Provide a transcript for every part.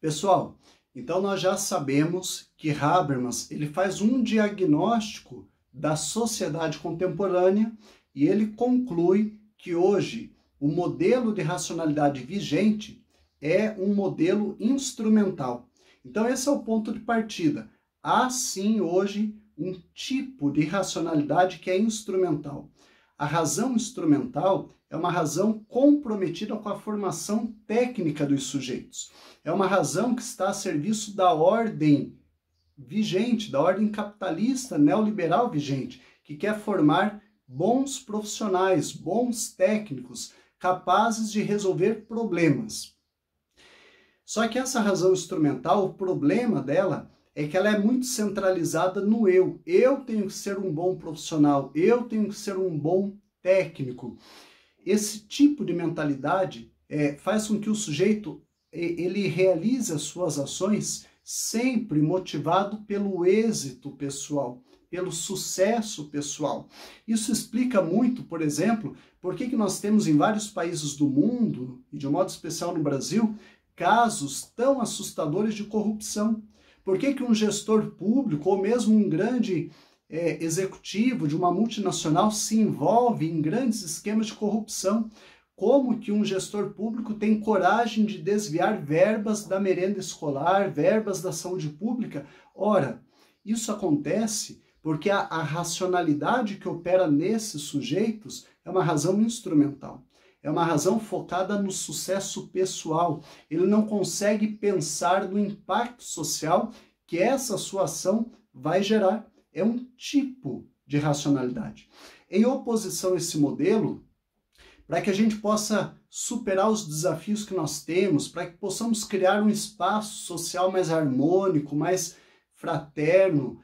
Pessoal, então nós já sabemos que Habermas ele faz um diagnóstico da sociedade contemporânea e ele conclui que hoje o modelo de racionalidade vigente é um modelo instrumental. Então esse é o ponto de partida. Há sim hoje um tipo de racionalidade que é instrumental. A razão instrumental é uma razão comprometida com a formação técnica dos sujeitos. É uma razão que está a serviço da ordem vigente, da ordem capitalista neoliberal vigente, que quer formar bons profissionais, bons técnicos, capazes de resolver problemas. Só que essa razão instrumental, o problema dela é que ela é muito centralizada no eu. Eu tenho que ser um bom profissional, eu tenho que ser um bom técnico. Esse tipo de mentalidade faz com que o sujeito ele realize as suas ações sempre motivado pelo êxito pessoal, pelo sucesso pessoal. Isso explica muito, por exemplo, por que nós temos em vários países do mundo, e de um modo especial no Brasil, casos tão assustadores de corrupção. Por que um gestor público, ou mesmo um grande executivo de uma multinacional se envolve em grandes esquemas de corrupção? Como que um gestor público tem coragem de desviar verbas da merenda escolar, verbas da saúde pública? Ora, isso acontece porque a racionalidade que opera nesses sujeitos é uma razão instrumental. É uma razão focada no sucesso pessoal. Ele não consegue pensar no impacto social que essa sua ação vai gerar. É um tipo de racionalidade. Em oposição a esse modelo, para que a gente possa superar os desafios que nós temos, para que possamos criar um espaço social mais harmônico, mais fraterno,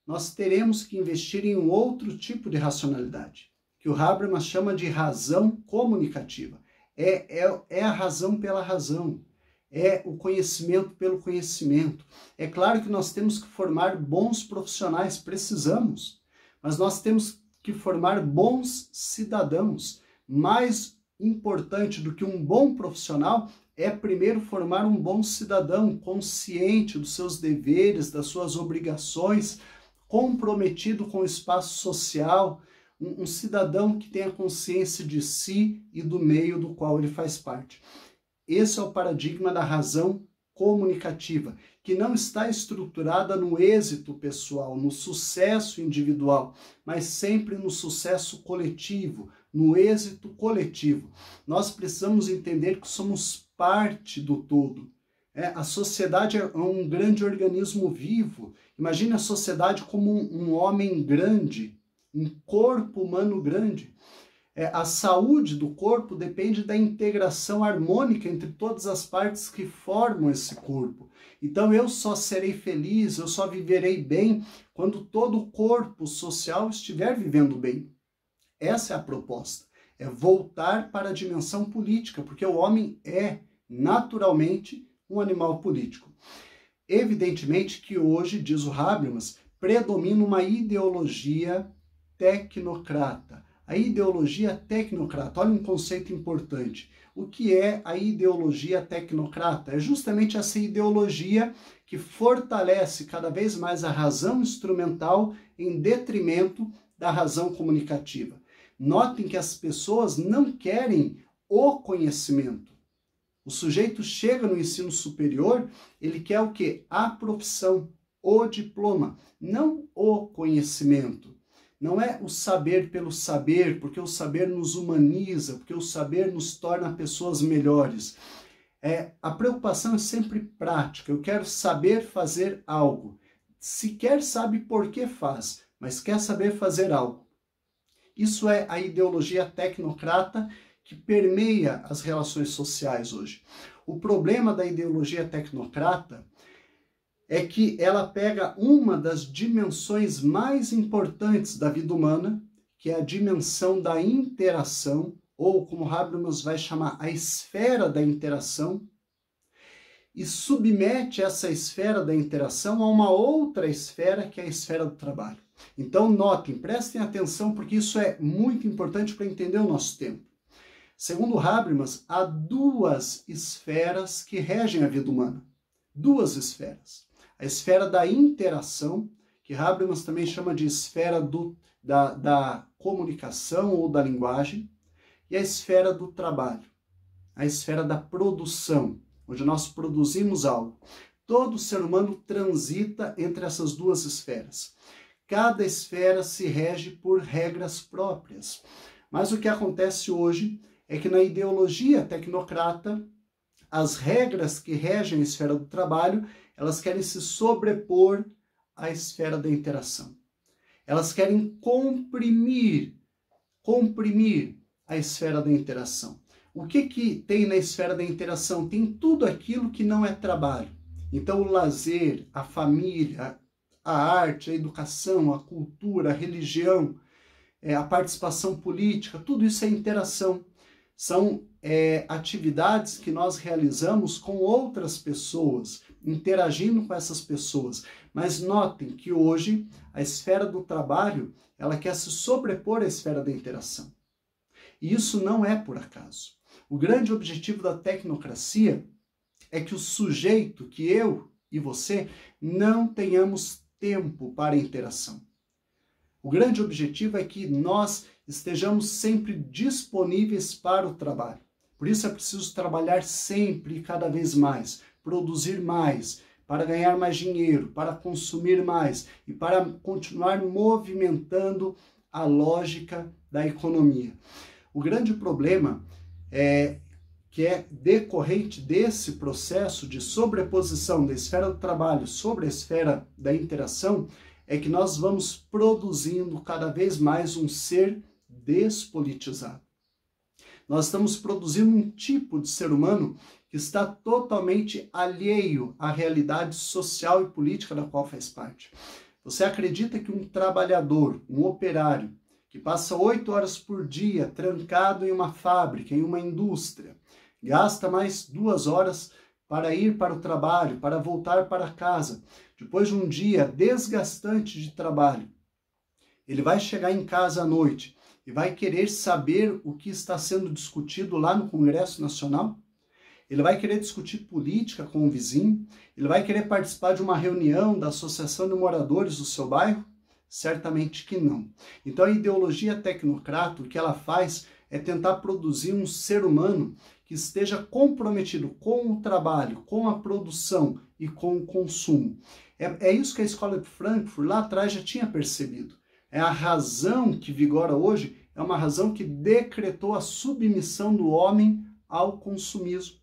nós teremos que investir em um outro tipo de racionalidade, que o Habermas chama de razão comunicativa. É a razão pela razão, é o conhecimento pelo conhecimento. É claro que nós temos que formar bons profissionais, precisamos, mas nós temos que formar bons cidadãos. Mais importante do que um bom profissional é primeiro formar um bom cidadão, consciente dos seus deveres, das suas obrigações, comprometido com o espaço social, um cidadão que tenha consciência de si e do meio do qual ele faz parte. Esse é o paradigma da razão comunicativa, que não está estruturada no êxito pessoal, no sucesso individual, mas sempre no sucesso coletivo, no êxito coletivo. Nós precisamos entender que somos parte do todo. A sociedade é um grande organismo vivo. Imagine a sociedade como um homem grande, um corpo humano grande. A saúde do corpo depende da integração harmônica entre todas as partes que formam esse corpo. Então eu só serei feliz, eu só viverei bem quando todo o corpo social estiver vivendo bem. Essa é a proposta, é voltar para a dimensão política, porque o homem é naturalmente um animal político. Evidentemente que hoje, diz o Habermas, predomina uma ideologia tecnocrata. A ideologia tecnocrata, olha um conceito importante. O que é a ideologia tecnocrata? É justamente essa ideologia que fortalece cada vez mais a razão instrumental em detrimento da razão comunicativa. Notem que as pessoas não querem o conhecimento. O sujeito chega no ensino superior, ele quer o quê? A profissão, o diploma, não o conhecimento. Não é o saber pelo saber, porque o saber nos humaniza, porque o saber nos torna pessoas melhores. A preocupação é sempre prática. Eu quero saber fazer algo. Sequer sabe por que faz, mas quer saber fazer algo. Isso é a ideologia tecnocrata que permeia as relações sociais hoje. O problema da ideologia tecnocrata é que ela pega uma das dimensões mais importantes da vida humana, que é a dimensão da interação, ou como Habermas vai chamar, a esfera da interação, e submete essa esfera da interação a uma outra esfera, que é a esfera do trabalho. Então notem, prestem atenção, porque isso é muito importante para entender o nosso tempo. Segundo Habermas, há duas esferas que regem a vida humana. duas esferas. A esfera da interação, que Habermas também chama de esfera da comunicação ou da linguagem, e a esfera do trabalho, a esfera da produção, onde nós produzimos algo. Todo ser humano transita entre essas duas esferas. Cada esfera se rege por regras próprias. Mas o que acontece hoje é que na ideologia tecnocrata, as regras que regem a esfera do trabalho, elas querem se sobrepor à esfera da interação. Elas querem comprimir a esfera da interação. O que tem na esfera da interação? Tem tudo aquilo que não é trabalho. Então, o lazer, a família, a arte, a educação, a cultura, a religião, a participação política, tudo isso é interação. São atividades que nós realizamos com outras pessoas, interagindo com essas pessoas. Mas notem que hoje a esfera do trabalho, ela quer se sobrepor à esfera da interação. E isso não é por acaso. O grande objetivo da tecnocracia é que o sujeito, que eu e você, não tenhamos tempo para a interação. O grande objetivo é que nós estejamos sempre disponíveis para o trabalho. Por isso é preciso trabalhar sempre e cada vez mais, produzir mais, para ganhar mais dinheiro, para consumir mais e para continuar movimentando a lógica da economia. O grande problema que é decorrente desse processo de sobreposição da esfera do trabalho sobre a esfera da interação é que nós vamos produzindo cada vez mais um ser despolitizado. Nós estamos produzindo um tipo de ser humano que está totalmente alheio à realidade social e política da qual faz parte. Você acredita que um trabalhador, um operário, que passa 8 horas por dia trancado em uma fábrica, em uma indústria, gasta mais 2 horas para ir para o trabalho, para voltar para casa, depois de um dia desgastante de trabalho, ele vai chegar em casa à noite e vai querer saber o que está sendo discutido lá no Congresso Nacional? Ele vai querer discutir política com o vizinho? Ele vai querer participar de uma reunião da Associação de Moradores do seu bairro? Certamente que não. Então a ideologia tecnocrata, o que ela faz é tentar produzir um ser humano que esteja comprometido com o trabalho, com a produção e com o consumo. É isso que a Escola de Frankfurt lá atrás já tinha percebido. É a razão que vigora hoje, é uma razão que decretou a submissão do homem ao consumismo.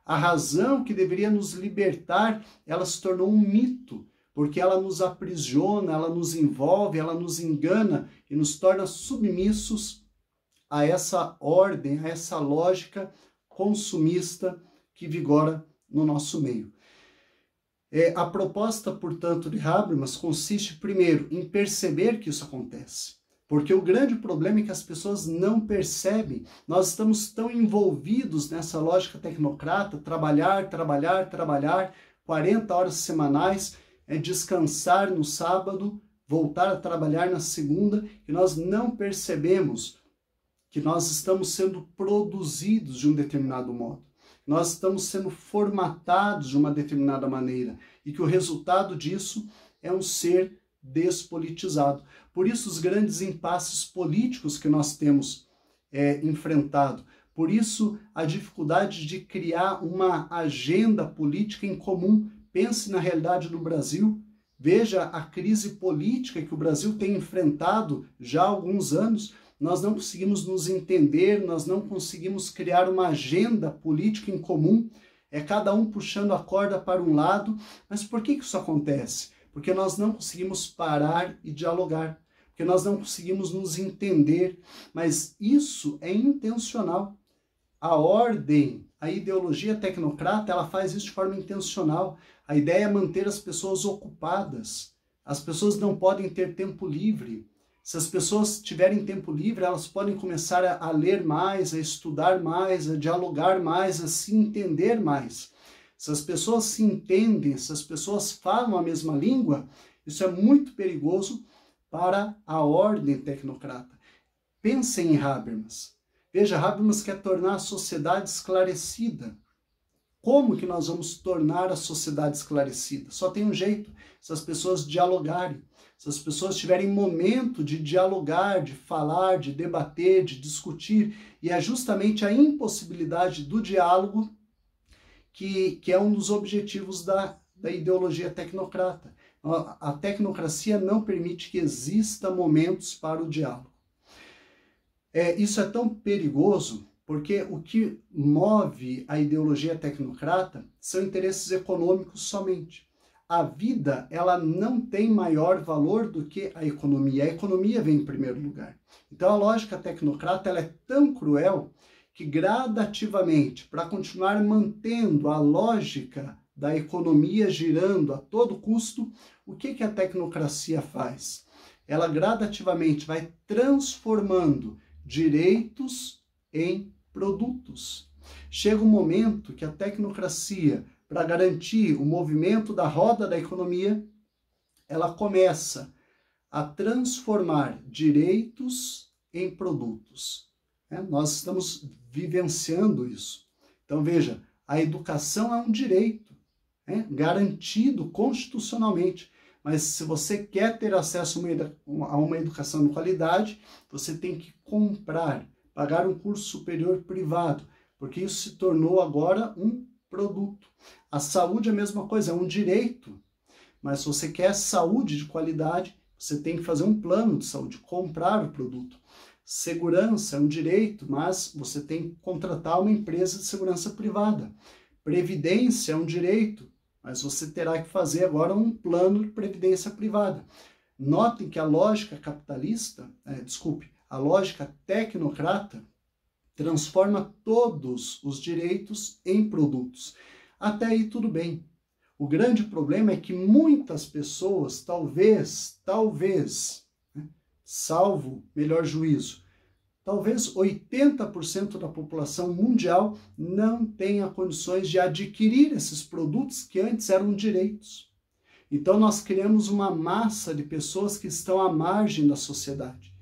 A razão que deveria nos libertar, ela se tornou um mito, porque ela nos aprisiona, ela nos envolve, ela nos engana e nos torna submissos a essa ordem, a essa lógica consumista que vigora no nosso meio. A proposta, portanto, de Habermas consiste, primeiro, em perceber que isso acontece. Porque o grande problema é que as pessoas não percebem. Nós estamos tão envolvidos nessa lógica tecnocrata, trabalhar, 40 horas semanais, descansar no sábado, voltar a trabalhar na segunda, que nós não percebemos que nós estamos sendo produzidos de um determinado modo. Nós estamos sendo formatados de uma determinada maneira e que o resultado disso é um ser despolitizado. Por isso os grandes impasses políticos que nós temos enfrentado. Por isso a dificuldade de criar uma agenda política em comum. Pense na realidade do Brasil. Veja a crise política que o Brasil tem enfrentado já há alguns anos. Nós não conseguimos nos entender, nós não conseguimos criar uma agenda política em comum, cada um puxando a corda para um lado. Mas por que isso acontece? Porque nós não conseguimos parar e dialogar, porque nós não conseguimos nos entender, mas isso é intencional. A ordem, a ideologia tecnocrata, ela faz isso de forma intencional. A ideia é manter as pessoas ocupadas. As pessoas não podem ter tempo livre. Se as pessoas tiverem tempo livre, elas podem começar a ler mais, a estudar mais, a dialogar mais, a se entender mais. Se as pessoas se entendem, se as pessoas falam a mesma língua, isso é muito perigoso para a ordem tecnocrata. Pensem em Habermas. Veja, Habermas quer tornar a sociedade esclarecida. como que nós vamos tornar a sociedade esclarecida? Só tem um jeito, se as pessoas dialogarem, se as pessoas tiverem momento de dialogar, de falar, de debater, de discutir, e é justamente a impossibilidade do diálogo que é um dos objetivos da ideologia tecnocrata. A tecnocracia não permite que exista momentos para o diálogo. Isso é tão perigoso porque o que move a ideologia tecnocrata são interesses econômicos somente. A vida, ela não tem maior valor do que a economia. A economia vem em primeiro lugar. Então a lógica tecnocrata ela é tão cruel que gradativamente, para continuar mantendo a lógica da economia girando a todo custo, o que a tecnocracia faz? Ela gradativamente vai transformando direitos em produtos. Chega um momento que a tecnocracia, para garantir o movimento da roda da economia, ela começa a transformar direitos em produtos. Nós estamos vivenciando isso. Então veja, a educação é um direito, garantido constitucionalmente. Mas se você quer ter acesso a uma educação de qualidade, você tem que comprar, pagar um curso superior privado, porque isso se tornou agora um produto. A saúde é a mesma coisa, é um direito. Mas se você quer saúde de qualidade, você tem que fazer um plano de saúde, comprar o produto. Segurança é um direito, mas você tem que contratar uma empresa de segurança privada. Previdência é um direito, mas você terá que fazer agora um plano de previdência privada. Notem que a lógica capitalista, a lógica tecnocrata, transforma todos os direitos em produtos. Até aí tudo bem. O grande problema é que muitas pessoas, talvez, salvo melhor juízo, talvez 80% da população mundial não tenha condições de adquirir esses produtos que antes eram direitos. Então nós criamos uma massa de pessoas que estão à margem da sociedade.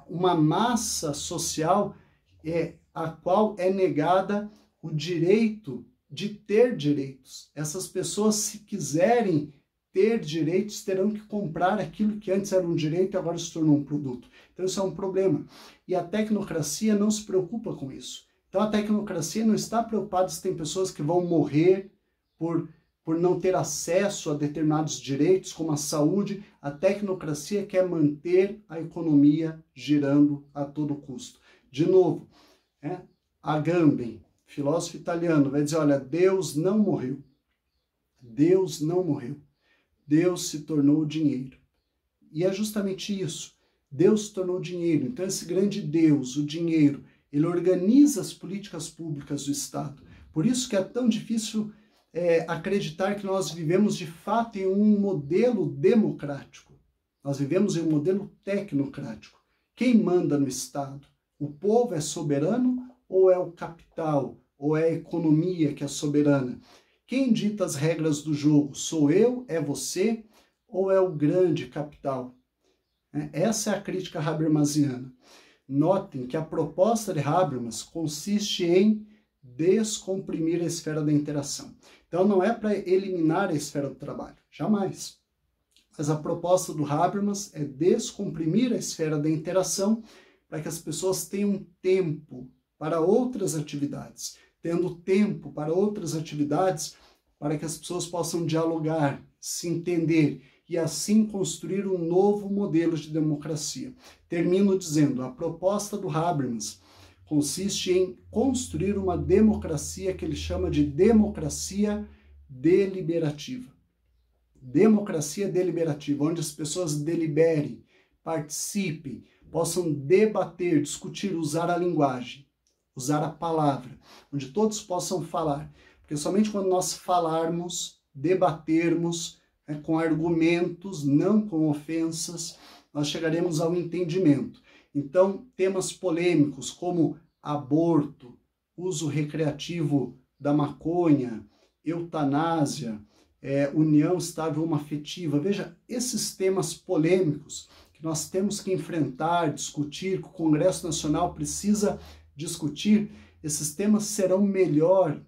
Uma massa social a qual é negada o direito de ter direitos. Essas pessoas, se quiserem ter direitos, terão que comprar aquilo que antes era um direito e agora se tornou um produto. Então isso é um problema. E a tecnocracia não se preocupa com isso. Então a tecnocracia não está preocupada se tem pessoas que vão morrer por não ter acesso a determinados direitos, como a saúde. A tecnocracia quer manter a economia girando a todo custo. De novo, Agamben, filósofo italiano, vai dizer, olha, Deus não morreu. Deus não morreu. Deus se tornou dinheiro. E é justamente isso. Deus se tornou dinheiro. Então esse grande Deus, o dinheiro, ele organiza as políticas públicas do Estado. Por isso que é tão difícil acreditar que nós vivemos de fato em um modelo democrático. Nós vivemos em um modelo tecnocrático. Quem manda no Estado? O povo é soberano ou é o capital? Ou é a economia que é soberana? Quem dita as regras do jogo? Sou eu? É você? Ou é o grande capital? Essa é a crítica habermasiana. Notem que a proposta de Habermas consiste em descomprimir a esfera da interação. Então não é para eliminar a esfera do trabalho, jamais. Mas a proposta do Habermas é descomprimir a esfera da interação para que as pessoas tenham tempo para outras atividades. Tendo tempo para outras atividades, para que as pessoas possam dialogar, se entender e assim construir um novo modelo de democracia. Termino dizendo, a proposta do Habermas consiste em construir uma democracia que ele chama de democracia deliberativa. Democracia deliberativa, onde as pessoas deliberem, participem, possam debater, discutir, usar a linguagem, usar a palavra, onde todos possam falar. Porque somente quando nós falarmos, debatermos, com argumentos, não com ofensas, nós chegaremos ao entendimento. Então, temas polêmicos como aborto, uso recreativo da maconha, eutanásia, união estável homoafetiva. Veja, esses temas polêmicos que nós temos que enfrentar, discutir, que o Congresso Nacional precisa discutir, esses temas serão melhor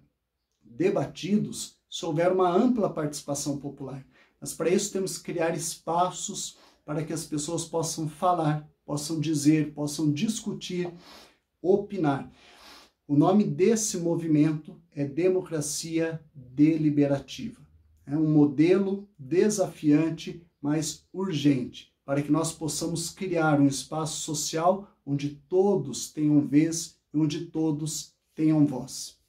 debatidos se houver uma ampla participação popular. Mas para isso temos que criar espaços para que as pessoas possam falar, possam dizer, possam discutir, opinar. O nome desse movimento é Democracia Deliberativa. É um modelo desafiante, mas urgente, para que nós possamos criar um espaço social onde todos tenham vez e onde todos tenham voz.